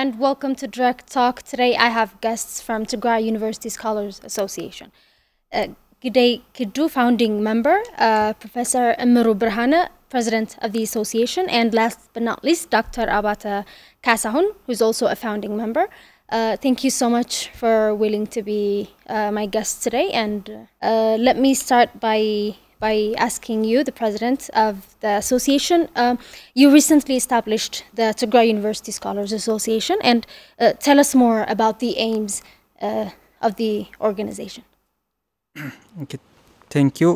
and welcome to Direct Talk. Today I have guests from Tigray University Scholars Association. Gidey Kidu, founding member, Professor Emiru Birhane, president of the association, and last but not least, Dr. Abata Kasahun, who's also a founding member. Thank you so much for willing to be my guest today. And let me start by asking you, the president of the association. You recently established the Tigray University Scholars Association, and tell us more about the aims of the organization. Okay, thank you.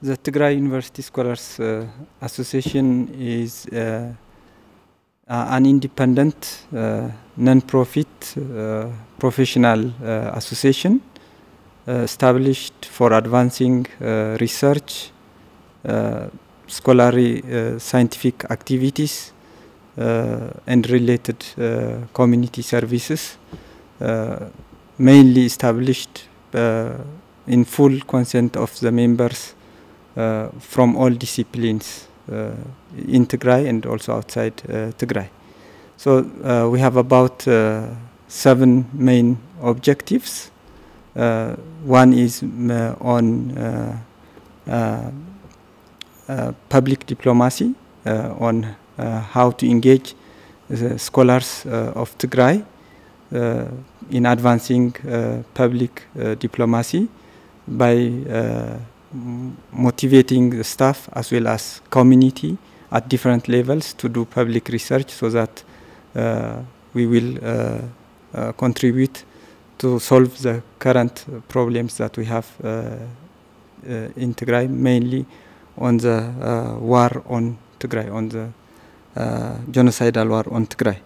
The Tigray University Scholars Association is an independent, non-profit, professional association established for advancing research, scholarly scientific activities, and related community services, mainly established in full consent of the members from all disciplines in Tigray and also outside Tigray. So we have about 7 main objectives. One is on public diplomacy, on how to engage the scholars of Tigray in advancing public diplomacy by motivating the staff as well as community at different levels to do public research, so that we will contribute to solve the current problems that we have in Tigray, mainly on the war on Tigray, on the genocidal war on Tigray.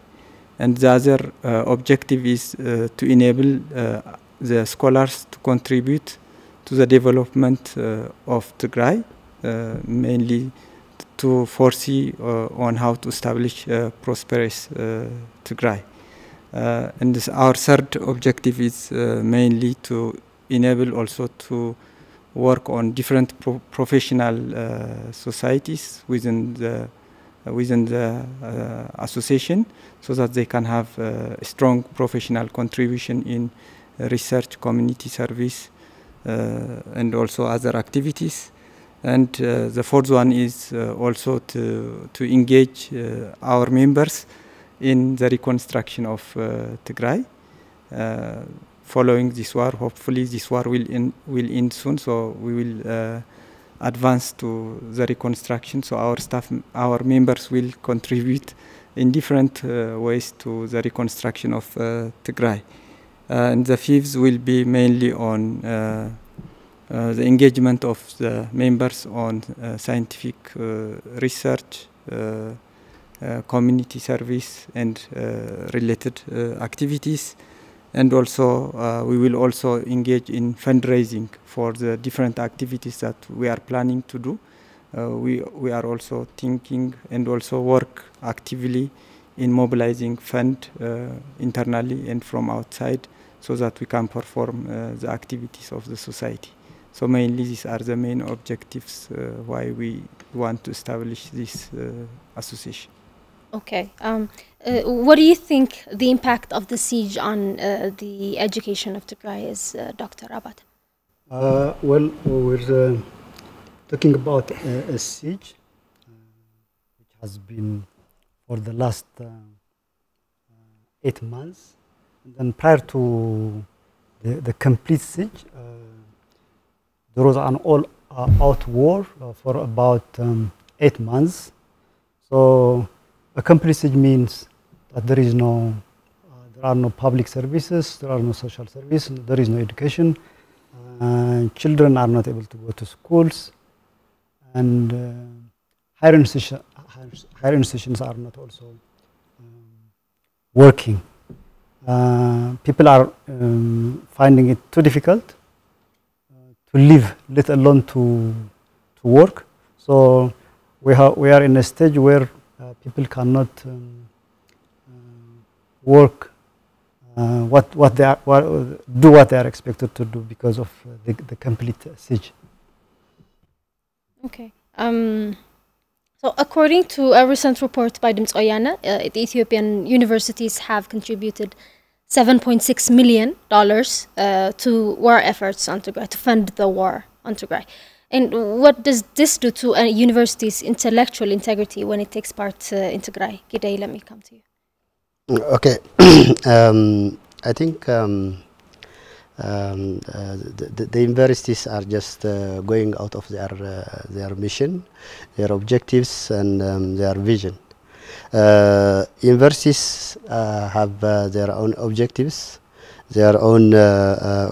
And the other objective is to enable the scholars to contribute to the development of Tigray, mainly to foresee on how to establish a prosperous Tigray. And our third objective is mainly to enable also to work on different professional societies within the association, so that they can have a strong professional contribution in research, community service, and also other activities. And the fourth one is also to engage our members in the reconstruction of Tigray. Following this war, hopefully this war will end soon, so we will advance to the reconstruction. So our members will contribute in different ways to the reconstruction of Tigray. And the fifth will be mainly on the engagement of the members on scientific research, community service, and related activities. And also, we will also engage in fundraising for the different activities that we are planning to do. We are also thinking and also work actively in mobilizing fund internally and from outside, so that we can perform the activities of the society. So mainly these are the main objectives why we want to establish this association. Okay. What do you think the impact of the siege on the education of Tigray is, Dr. Abata? Well, we're talking about a siege which has been for the last 8 months. And then prior to the complete siege, there was an all-out war for about 8 months. So a complete siege means that there are no public services, there are no social services, there is no education. Children are not able to go to schools, and higher institutions are not also working. People are finding it too difficult to live, let alone to work. So we are in a stage where people cannot work what they are expected to do because of the complete siege. Okay. So according to a recent report by Dimts Oyana, the Ethiopian universities have contributed $7.6 million to war efforts on Tigray, to fund the war on Tigray. And what does this do to a university's intellectual integrity when it takes part in Tigray? Gidey, let me come to you. Okay. I think the universities are just going out of their mission, their objectives, and their vision. Universities have their own objectives, their own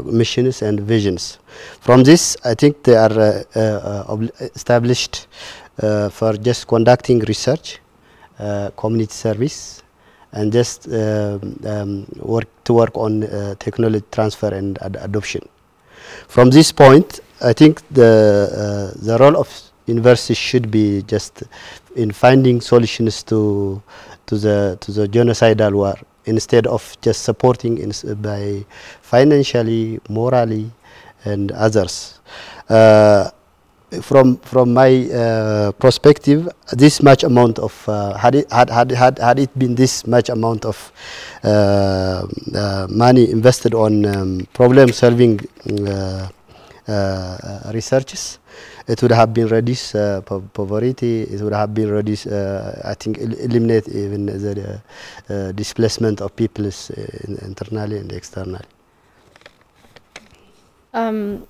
missions and visions. From this, I think they are established for just conducting research, community service, and just work on technology transfer and adoption. From this point, I think the role of universities should be just in finding solutions to the genocidal war, instead of just supporting by financially, morally, and others. From my perspective, this much amount of had it been this much amount of money invested on problem solving researches, it would have been reduced poverty. It would have been reduced. I think eliminate even the displacement of peoples internally and externally.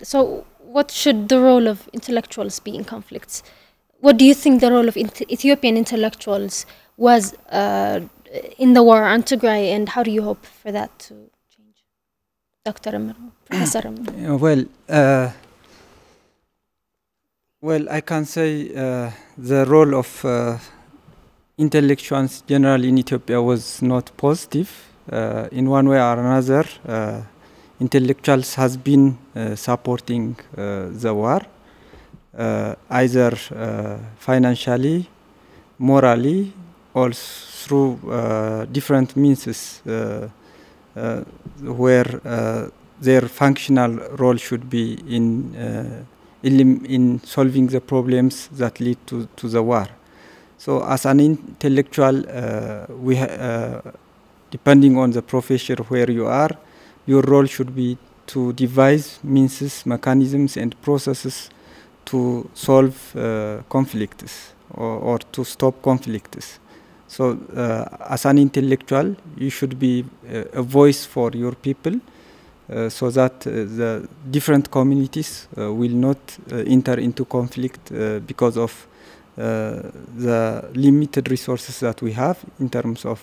So what should the role of intellectuals be in conflicts? What do you think the role of Ethiopian intellectuals was in the war on Tigray, and how do you hope for that to change? Dr. Amir, Professor Amir. Well, I can say the role of intellectuals generally in Ethiopia was not positive. In one way or another, intellectuals has been supporting the war, either financially, morally, or through different means where their functional role should be in solving the problems that lead to the war. So as an intellectual, depending on the profession where you are, your role should be to devise means, mechanisms, and processes to solve conflicts or to stop conflicts. So as an intellectual, you should be a voice for your people, so that the different communities will not enter into conflict because of the limited resources that we have in terms of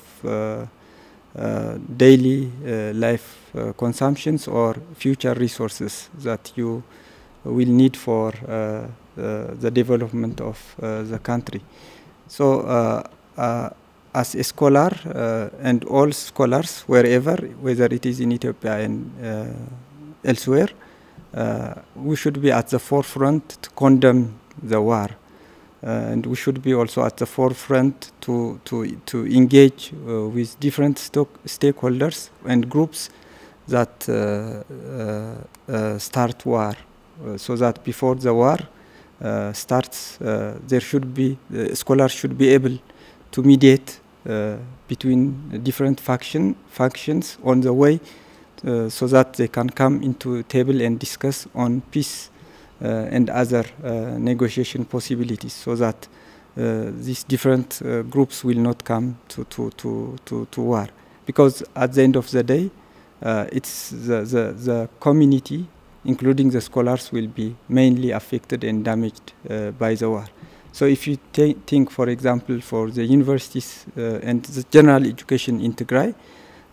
daily life consumptions or future resources that you will need for the development of the country. So as a scholar and all scholars wherever, whether it is in Ethiopia and elsewhere, we should be at the forefront to condemn the war, and we should be also at the forefront to engage with different stakeholders and groups that start war, so that before the war starts, there should be scholars should be able to mediate between different factions on the way, so that they can come into a table and discuss on peace and other negotiation possibilities, so that these different groups will not come to war. Because at the end of the day, it's the community, including the scholars, will be mainly affected and damaged by the war. So if you think, for example, for the universities and the general education in Tigray,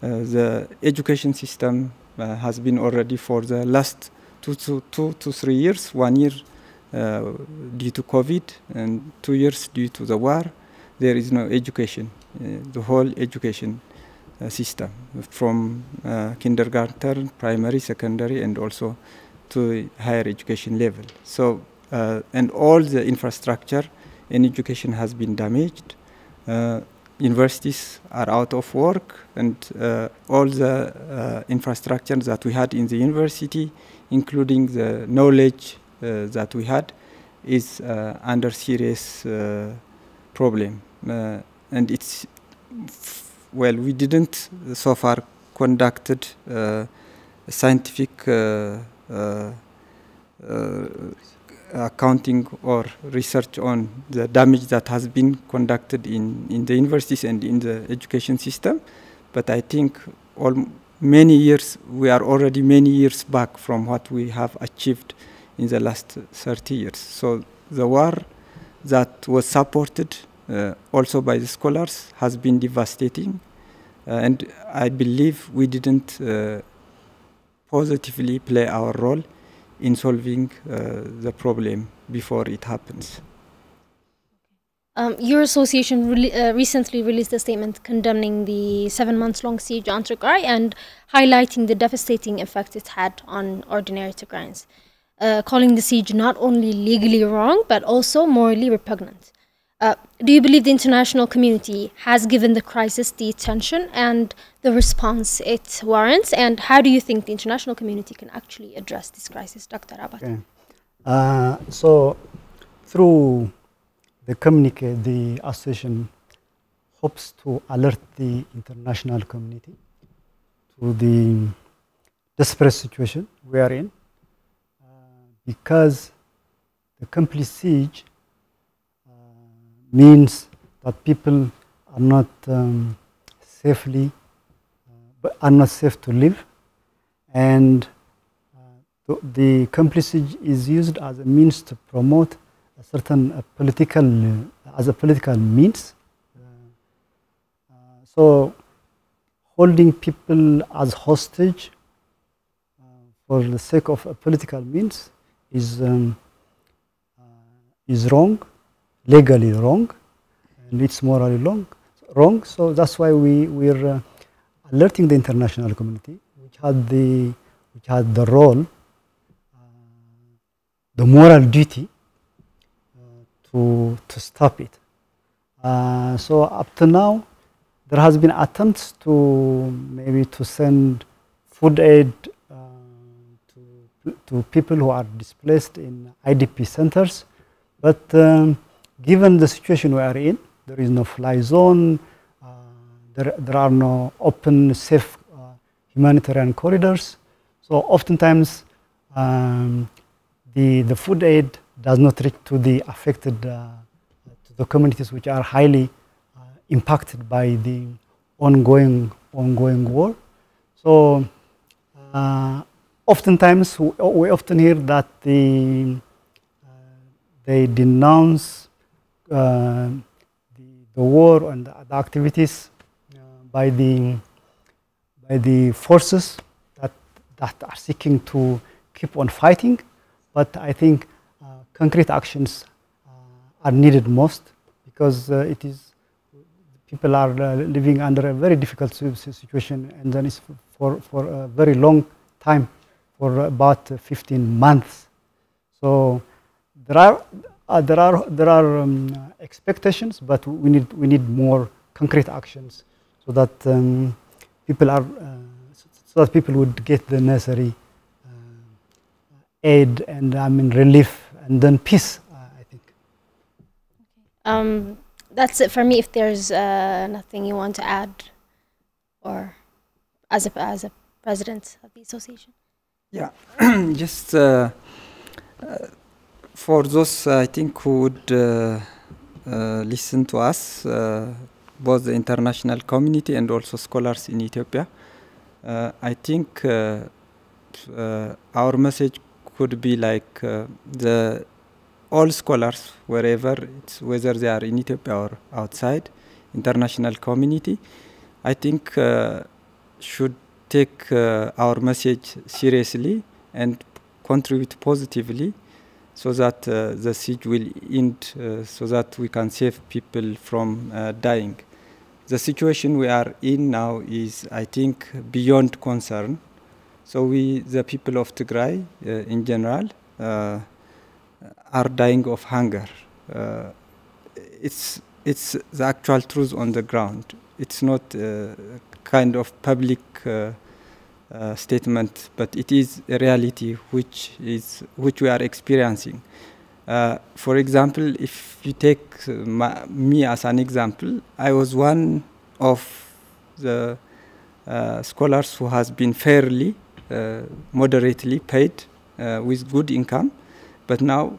the education system has been already for the last 2 to 3 years, 1 year due to COVID and 2 years due to the war, there is no education, the whole education system, from kindergarten, primary, secondary, and also to higher education level. So and all the infrastructure in education has been damaged. Universities are out of work, and all the infrastructure that we had in the university, including the knowledge that we had, is under serious problem, and it's well, we didn't so far conducted scientific accounting or research on the damage that has been conducted in the universities and in the education system. But I think many years, we are already many years back from what we have achieved in the last 30 years. So the war that was supported also by the scholars has been devastating. And I believe we didn't positively play our role in solving the problem before it happens. Your association recently released a statement condemning the 7-month-long siege on Tigray and highlighting the devastating effect it had on ordinary Tigrayans, calling the siege not only legally wrong but also morally repugnant. Do you believe the international community has given the crisis the attention and the response it warrants? And how do you think the international community can actually address this crisis, Dr. Abad? Okay. So, through the communique, the association hopes to alert the international community to the desperate situation we are in, because the complete siege means that people are not safe to live, and the complete siege is used as a means to promote a certain political means. So holding people as hostage for the sake of a political means is wrong, legally wrong, and it's morally wrong. So that's why we're alerting the international community, which had the role, the moral duty to stop it. So up to now, there has been attempts to maybe to send food aid to people who are displaced in IDP centers, but given the situation we are in, there is no fly zone, there are no open, safe humanitarian corridors. So oftentimes the food aid does not reach to the affected, to the communities which are highly impacted by the ongoing war. So oftentimes we often hear that they denounce the war and the activities by the forces that are seeking to keep on fighting. But I think concrete actions are needed most, because people are living under a very difficult situation, and then it's for a very long time, for about 15 months. So there are expectations, but we need more concrete actions so that people would get the necessary aid and relief, and then peace, I think. That's it for me. If there's nothing you want to add, or as a president of the association. Yeah, just for those I think who would listen to us, both the international community and also scholars in Ethiopia, I think our message could be like all scholars, wherever whether they are in Ethiopia or outside, international community, I think should take our message seriously and contribute positively, so that the siege will end, so that we can save people from dying. The situation we are in now is, I think, beyond concern. So the people of Tigray in general are dying of hunger. It's the actual truth on the ground. It's not kind of public statement, but it is a reality which we are experiencing. For example, if you take me as an example, I was one of the scholars who has been fairly, moderately paid with good income, but now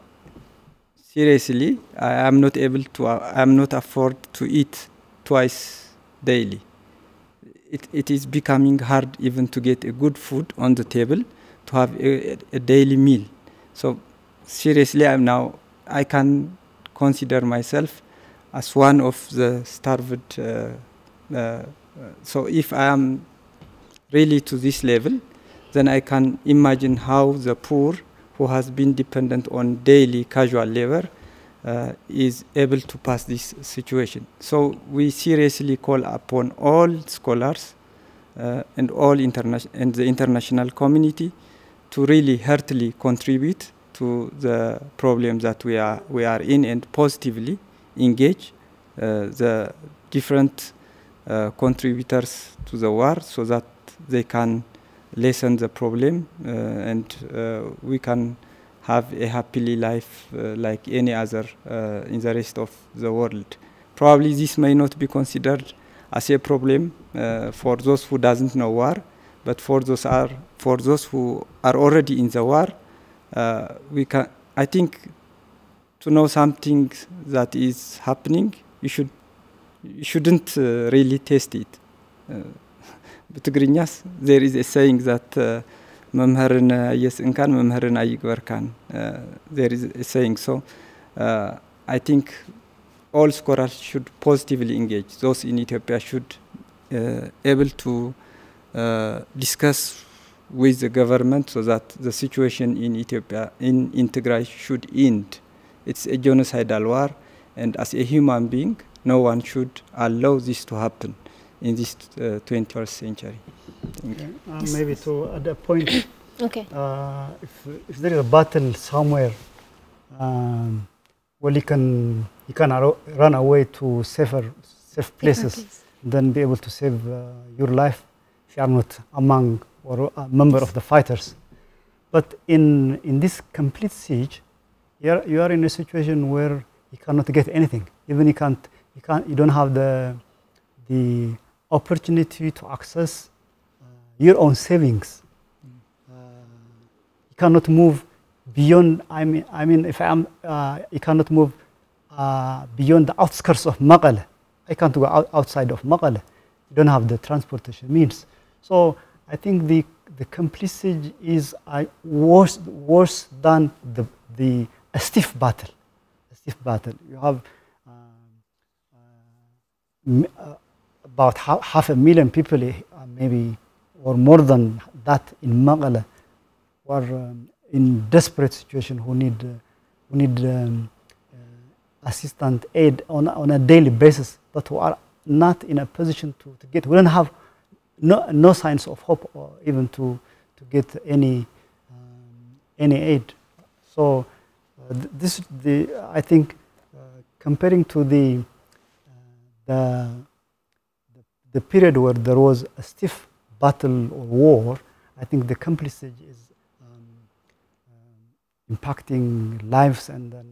seriously, I am not able to, I am not afford to eat twice daily. It is becoming hard even to get a good food on the table, to have a daily meal. So seriously, I can consider myself as one of the starved. So if I am really to this level, then I can imagine how the poor, who has been dependent on daily casual labor, is able to pass this situation. So we seriously call upon all scholars and the international community to really heartily contribute to the problem that we are in, and positively engage the different contributors to the war, so that they can lessen the problem and we can have a happily life like any other in the rest of the world. Probably this may not be considered as a problem for those who doesn't know war, but for those who are already in the war, I think to know something that is happening, you shouldn't really taste it. በትግርኛስ there is a saying that መምህርን አየስንካን መምህርን አይግበርካን, there is a saying. So I think all scholars should positively engage. Those in Ethiopia should able to discuss with the government so that the situation in Ethiopia, in Tigray, should end. It's a genocidal war, and as a human being, no one should allow this to happen in this 21st century. Maybe to add a point. Okay. If there is a battle somewhere, well, you can run away to safe places, then be able to save your life if you are not among or a member of the fighters. But in this complete siege, you are in a situation where you cannot get anything. Even you don't have the opportunity to access your own savings. You cannot move beyond. I mean, if you cannot move beyond the outskirts of Maqala. I can't go outside of Maqala. You don't have the transportation means. So I think the complete siege is worse than a stiff battle. A stiff battle. You have about 500,000 people, maybe, or more than that, in Maqala, who are in desperate situation, who need assistant aid on a daily basis, but who are not in a position to get. We don't have no signs of hope, or even to get any aid. So I think comparing to the period where there was a stiff battle or war, I think the complete siege is impacting lives. And then,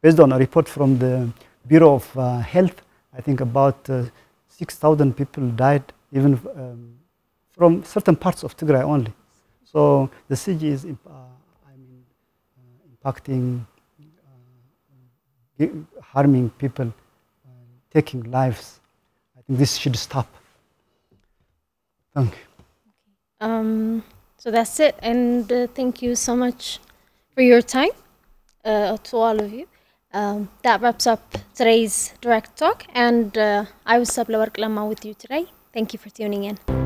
based on a report from the Bureau of Health, I think about 6,000 people died, even from certain parts of Tigray only. So the siege is impacting, harming people, taking lives. I think this should stop. Thank you. So that's it, and thank you so much for your time, to all of you. That wraps up today's direct talk, and I was Sabla Warklama with you today. Thank you for tuning in.